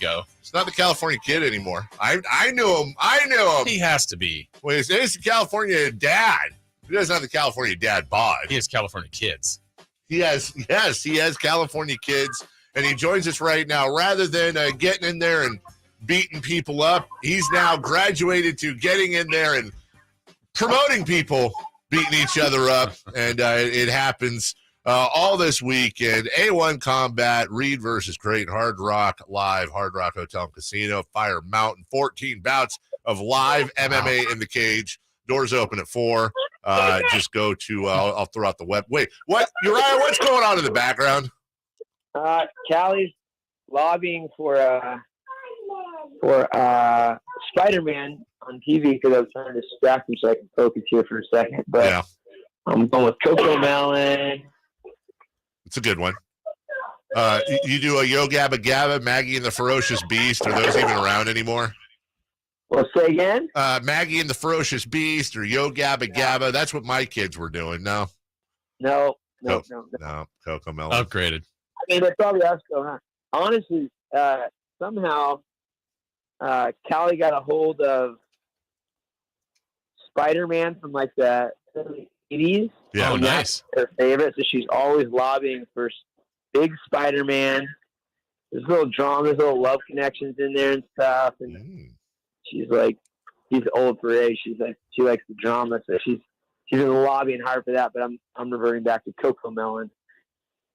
go. It's not the California Kid anymore. I knew him. He has to be. Well, he's the California Dad. He doesn't have the California Dad bod. He has California Kids. He has California Kids, and he joins us right now. Rather than getting in there and beating people up, he's now graduated to getting in there and promoting people beating each other up, and it happens all this weekend. A1 Combat, Reed versus Creighton, Hard Rock Live, Hard Rock Hotel and Casino, Fire Mountain, 14 bouts of live MMA in the cage. Doors open at 4. Just go to, I'll throw out the web. Wait, what? Uriah, what's going on in the background? Callie's lobbying for Spider-Man on TV because I was trying to distract him so I can focus here for a second. But yeah. I'm going with Coco Melon. It's a good one. You do a Yo Gabba Gabba, Maggie and the Ferocious Beast. Are those even around anymore? Well, say again? Maggie and the Ferocious Beast or Yo Gabba Gabba. That's what my kids were doing. No, Coco Melon. Upgraded. I mean, that's probably us going on. Honestly, somehow Callie got a hold of Spider-Man from like the 80s. Yeah, nice. Her favorite, so she's always lobbying for big Spider-Man. There's little dramas, little love connections in there and stuff. And she's like, he's old for age. She's like, she likes the drama, so she's in the lobbying hard for that. But I'm reverting back to Coco Melon,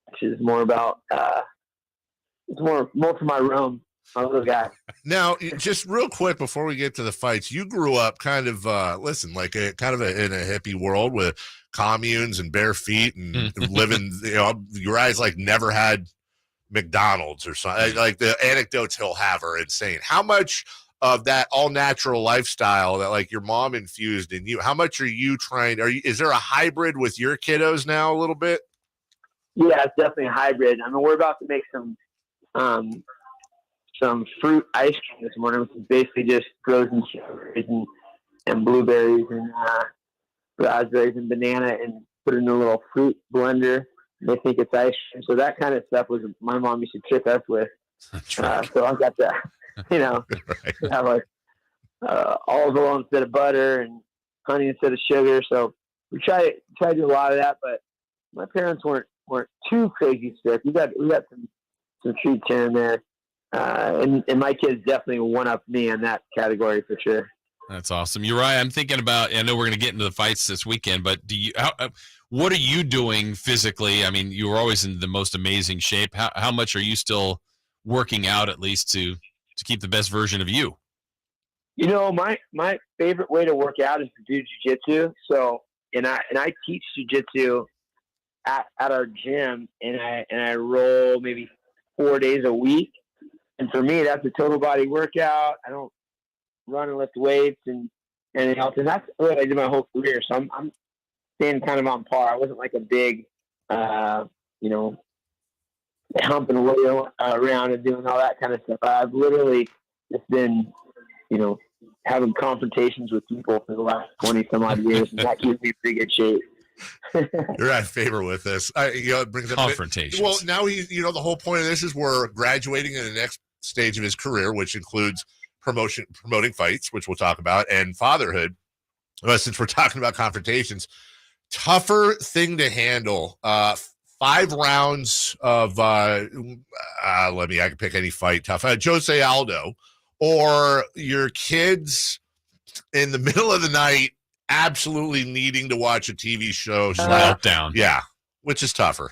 which is more about it's more for my room. My little guy. Now, just real quick before we get to the fights, you grew up kind of, in a hippie world with communes and bare feet and living, your eyes like never had McDonald's or something. Like the anecdotes he'll have are insane. How much of that all natural lifestyle that like your mom infused in you, how much are you trying? Is there a hybrid with your kiddos now a little bit? Yeah, it's definitely a hybrid. I mean, we're about to make some fruit ice cream this morning, which is basically just frozen strawberries and blueberries and raspberries and banana and put it in a little fruit blender. They think it's ice cream. So that kind of stuff was my mom used to trick us with. So I got that, right. Have like olive oil instead of butter and honey instead of sugar. So we try to do a lot of that, but my parents weren't too crazy strict. We got some treats here and there. And my kids definitely one up me in that category for sure. That's awesome. Uriah, I'm thinking about, I know we're going to get into the fights this weekend, but what are you doing physically? I mean, you were always in the most amazing shape. How much are you still working out at least to keep the best version of you? My favorite way to work out is to do jiu-jitsu. So, and I teach jiu-jitsu at our gym and I roll maybe 4 days a week. And for me, that's a total body workout. I don't run and lift weights and anything else. And that's what I did my whole career. So I'm staying kind of on par. I wasn't like a big, humping weight around and doing all that kind of stuff. I've literally just been, having confrontations with people for the last 20 some odd years. And that keeps me in pretty good shape. You're at favor with this. It brings up confrontations. Well, now the whole point of this is we're graduating in the next stage of his career, which includes promoting fights, which we'll talk about, and fatherhood. Since we're talking about confrontations, tougher thing to handle. 5 rounds of I can pick any fight. Tough. Jose Aldo, or your kids in the middle of the night absolutely needing to watch a TV show. Meltdown. Yeah, which is tougher.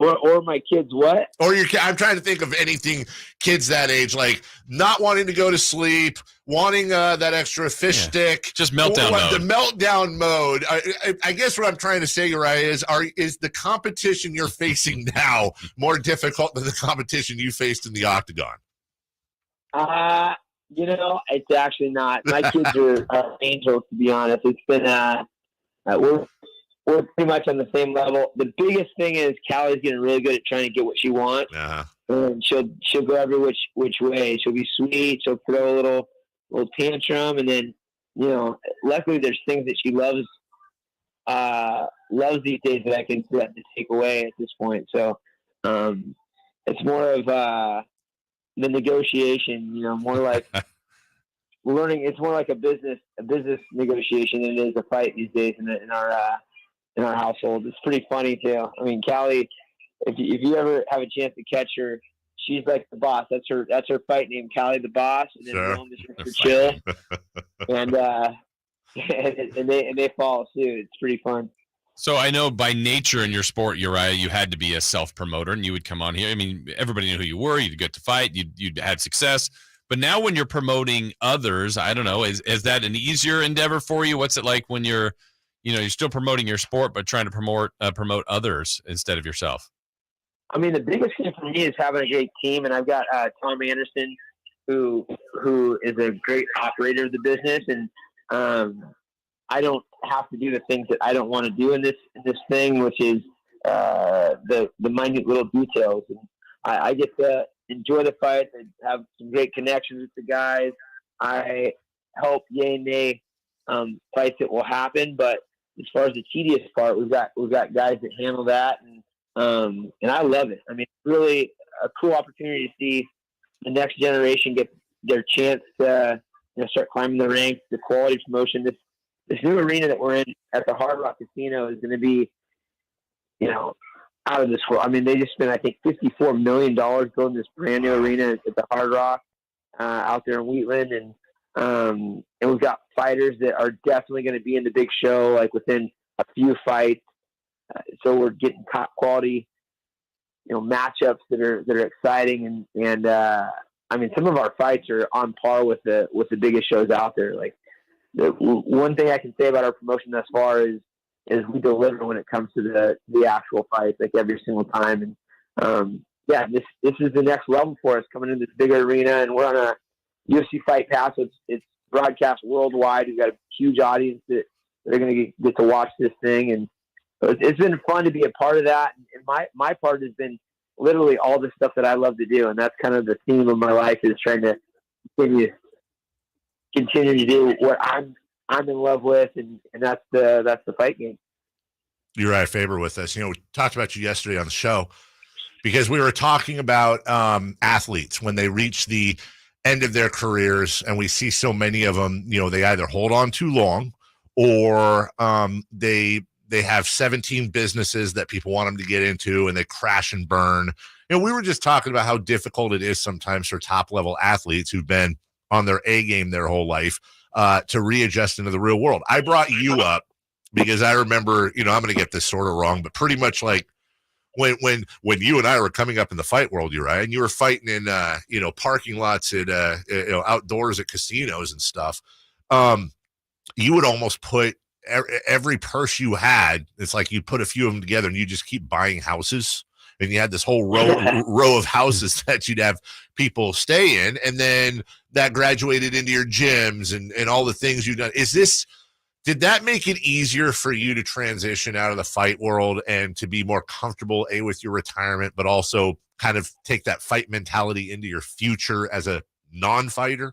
Or my kids what? Or I'm trying to think of anything kids that age, like not wanting to go to sleep, wanting that extra fish stick. Just meltdown mode. The meltdown mode. I guess what I'm trying to say, Uriah, is the competition you're facing now more difficult than the competition you faced in the octagon? It's actually not. My kids are angels, to be honest. It's been we're pretty much on the same level. The biggest thing is Callie's getting really good at trying to get what she wants. And she'll go every which way. She'll be sweet. She'll throw a little tantrum, and then luckily there's things that she loves these days that I can threaten to take away at this point. So it's more of the negotiation, more like learning. It's more like a business negotiation than it is a fight these days in our household. It's pretty funny too. I mean, Callie, if you ever have a chance to catch her, she's like the boss. That's her fight name, Callie the Boss, and then Rome is Mr. Chill, and they follow suit. It's pretty fun. So I know by nature in your sport, Urijah, you had to be a self-promoter, and you would come on here. I mean, everybody knew who you were. You'd get to fight. You'd had success. But now when you're promoting others, I don't know, is that an easier endeavor for you? What's it like when you're still promoting your sport, but trying to promote others instead of yourself? I mean, the biggest thing for me is having a great team, and I've got Tom Anderson, who is a great operator of the business, and I don't have to do the things that I don't want to do in this thing, which is the minute little details. And I get to enjoy the fight and have some great connections with the guys. I help yay and nay fights that will happen, but as far as the tedious part, we've got guys that handle that, and I love it. I mean, it's really a cool opportunity to see the next generation get their chance to start climbing the ranks. The quality promotion, this new arena that we're in at the Hard Rock Casino is going to be, out of this world. I mean, they just spent, I think, $54 million building this brand new arena at the Hard Rock out there in Wheatland, and we've got fighters that are definitely going to be in the big show, like within a few fights. So we're getting top quality, matchups that are exciting, and I mean, some of our fights are on par with the biggest shows out there. Like, one thing I can say about our promotion thus far is we deliver when it comes to the actual fights, like every single time. And this is the next level for us, coming into this bigger arena, and we're on a UFC Fight Pass. So it's broadcast worldwide. We've got a huge audience that are going to get to watch this thing, and so it's been fun to be a part of that. And my part has been literally all the stuff that I love to do, and that's kind of the theme of my life, is trying to continue to do what I'm in love with, and that's the fight game. Urijah Faber with us. We talked about you yesterday on the show because we were talking about athletes when they reach the end of their careers, and we see so many of them. They either hold on too long, or they have 17 businesses that people want them to get into, and they crash and burn. We were just talking about how difficult it is sometimes for top level athletes who've been on their A game their whole life to readjust into the real world. I brought you up because I remember, I'm going to get this sort of wrong, but pretty much like when you and I were coming up in the fight world, Urijah, and you were fighting in, parking lots at, outdoors at casinos and stuff. You would almost put every purse you had. It's like you put a few of them together and you just keep buying houses. And you had this whole row of houses that you'd have people stay in, and then that graduated into your gyms and all the things you've done. Did that make it easier for you to transition out of the fight world and to be more comfortable, with your retirement, but also kind of take that fight mentality into your future as a non-fighter?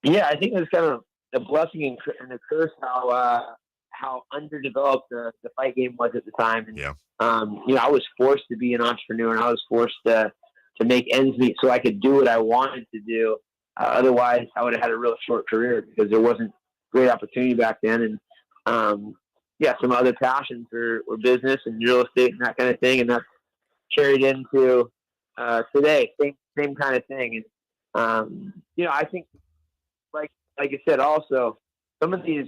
Yeah, I think it's kind of a blessing and a curse how underdeveloped the fight game was at the time. And, I was forced to be an entrepreneur, and I was forced to make ends meet so I could do what I wanted to do. Otherwise, I would have had a real short career because there wasn't great opportunity back then. And some other passions were business and real estate and that kind of thing, and that's carried into today. Same kind of thing. And I think, like I said, also some of these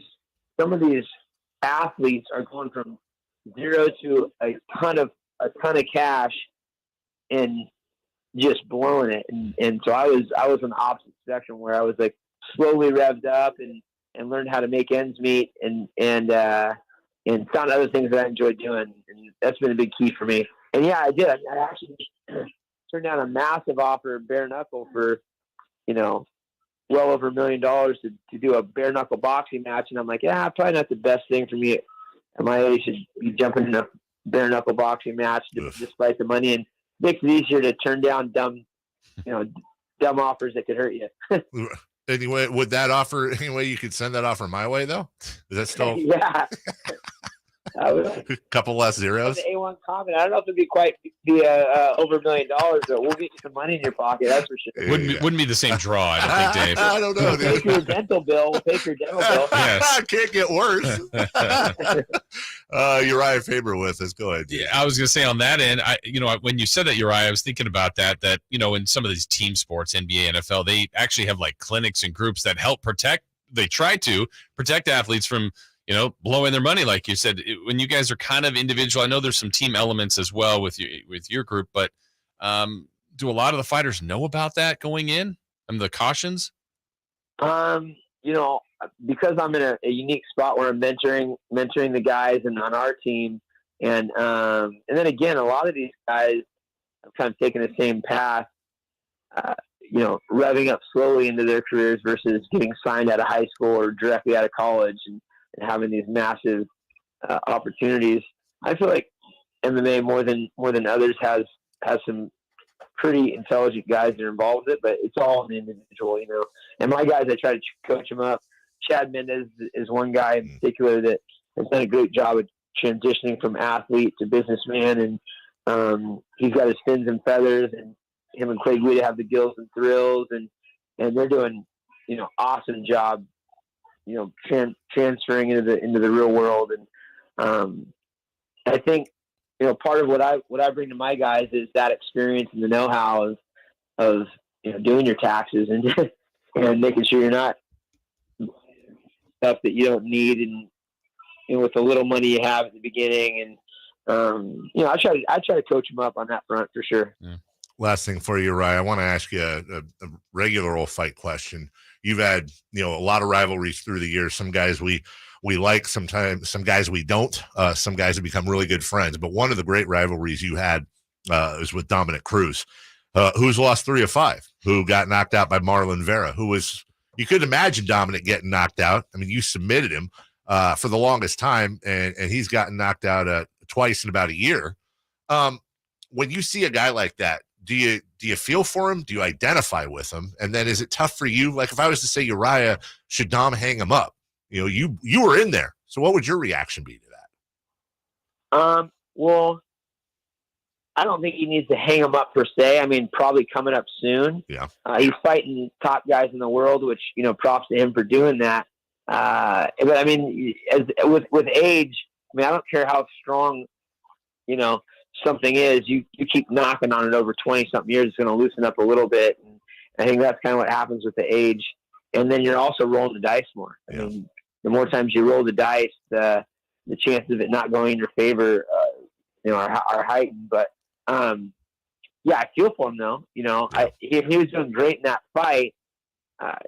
athletes are going from zero to a ton of cash and just blowing it. And so I was on the opposite spectrum, where I was like slowly revved up and learned how to make ends meet and found other things that I enjoyed doing. And that's been a big key for me. And I did. I actually turned down a massive offer, bare knuckle, for, well over $1 million to do a bare knuckle boxing match. And I'm like, probably not the best thing for me at my age to be jumping in a bare knuckle boxing match despite the money, and makes it easier to turn down dumb offers that could hurt you. Anyway, would that offer, you could send that offer my way though? Is that still? Yeah. A couple less zeros. The A1 comment. I don't know if it'd be quite be over $1 million, but we'll get you some money in your pocket. That's for sure. Wouldn't be the same draw, I don't think, Dave. I don't know, Pay dude. for your dental bill. We'll pay for your dental bill. Yes. Can't get worse. Uriah Faber with us. Go ahead, dude. Yeah, I was going to say on that end, when you said that, Uriah, I was thinking about that, in some of these team sports, NBA, NFL, they actually have like clinics and groups that help they try to protect athletes from, blowing their money. Like you said, when you guys are kind of individual, I know there's some team elements as well with your group, but do a lot of the fighters know about that going in and the cautions? Because I'm in a unique spot where I'm mentoring the guys and on our team. And then again, a lot of these guys have kind of taken the same path, revving up slowly into their careers versus getting signed out of high school or directly out of college and having these massive opportunities. I feel like MMA more than others has some pretty intelligent guys that are involved with it, but it's all an individual, And my guys, I try to coach them up. Chad Mendez is one guy in particular that has done a great job of transitioning from athlete to businessman, and he's got his fins and feathers, and him and Clay Guida have the gills and thrills, and they're doing awesome job transferring into the real world. And I think part of what I bring to my guys is that experience and the know-how of doing your taxes and making sure you're not stuff that you don't need, and with the little money you have at the beginning. And I try to coach them up on that front for sure. Yeah. Last thing for you, Ryan, I want to ask you a regular old fight question. You've had, a lot of rivalries through the years. Some guys we like, sometimes some guys we don't. Some guys have become really good friends. But one of the great rivalries you had was with Dominick Cruz, who's lost 3 of 5, who got knocked out by Marlon Vera, you could imagine Dominick getting knocked out. I mean, you submitted him for the longest time, and he's gotten knocked out twice in about a year. When you see a guy like that, do you feel for him? Do you identify with him? And then is it tough for you? Like if I was to say, Uriah, should Dom hang him up? You were in there. So what would your reaction be to that? Well, I don't think he needs to hang him up per se. I mean, probably coming up soon. Yeah. He's fighting top guys in the world, which, props to him for doing that. But I mean, with age, I mean, I don't care how strong, something is, you keep knocking on it over 20 something years, it's going to loosen up a little bit. And I think that's kind of what happens with the age. And then you're also rolling the dice more. Yeah. I mean, the more times you roll the dice, the chances of it not going in your favor, are heightened. But, I feel for him though. He was doing great in that fight,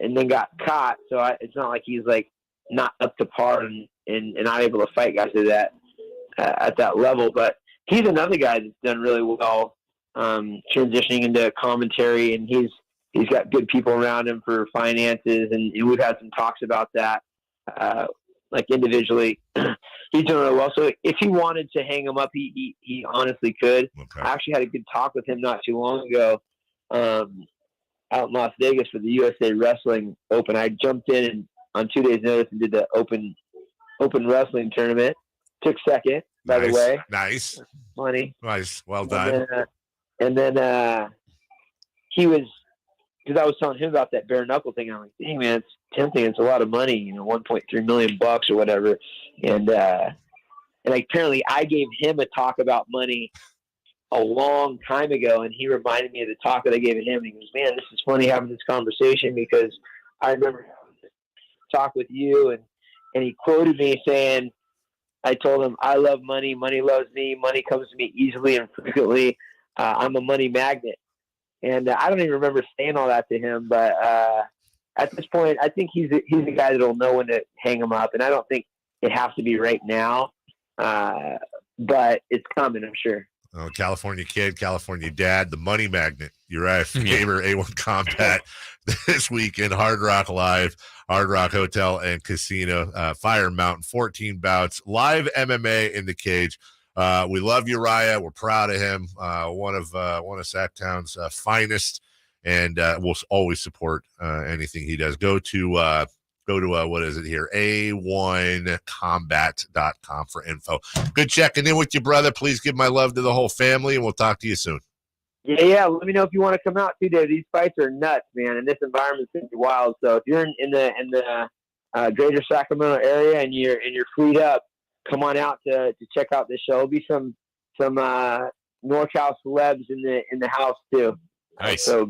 and then got caught. So it's not like he's like not up to par and not able to fight guys at that level. But he's another guy that's done really well, transitioning into commentary, and he's got good people around him for finances, and we've had some talks about that, like individually. He's doing really well. So if he wanted to hang him up, he honestly could. Okay. I actually had a good talk with him not too long ago, out in Las Vegas for the USA Wrestling Open. I jumped in and on 2 days' notice and did the open wrestling tournament. Took second, by the way. Nice. Funny. Nice. Well done. And then he was, because I was telling him about that bare knuckle thing. I'm like, dang, man, it's tempting. It's a lot of money, $1.3 million or whatever. And apparently I gave him a talk about money a long time ago, and he reminded me of the talk that I gave him. And he goes, man, this is funny having this conversation, because I remember having this talk with you, and he quoted me saying, I told him, I love money. Money loves me. Money comes to me easily and frequently. I'm a money magnet. And I don't even remember saying all that to him, but at this point, I think he's a guy that'll know when to hang him up. And I don't think it has to be right now, but it's coming, I'm sure. Oh, California Kid, California Dad, the money magnet, Uriah Faber, A1 Combat this week in Hard Rock Live, Hard Rock Hotel and Casino, Fire Mountain, 14 bouts, live MMA in the cage. We love Uriah. We're proud of him. One of Sactown's finest, and we'll always support anything he does. Go to go to what is it here? A1combat.com for info. Good checking in with you, brother. Please give my love to the whole family, and we'll talk to you soon. Yeah. Let me know if you want to come out too, Dave. These fights are nuts, man, and this environment's gonna be wild. So if you're in the greater Sacramento area and you're freed up, come on out to check out this show. There'll be some NorCal celebs in the house too. Nice. So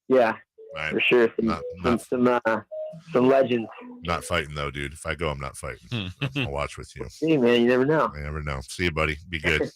yeah, Right. for sure. Some legends. Not fighting though, dude. If I go, I'm not fighting. I'll watch with you. See, man, you never know. I never know. See you, buddy. Be good.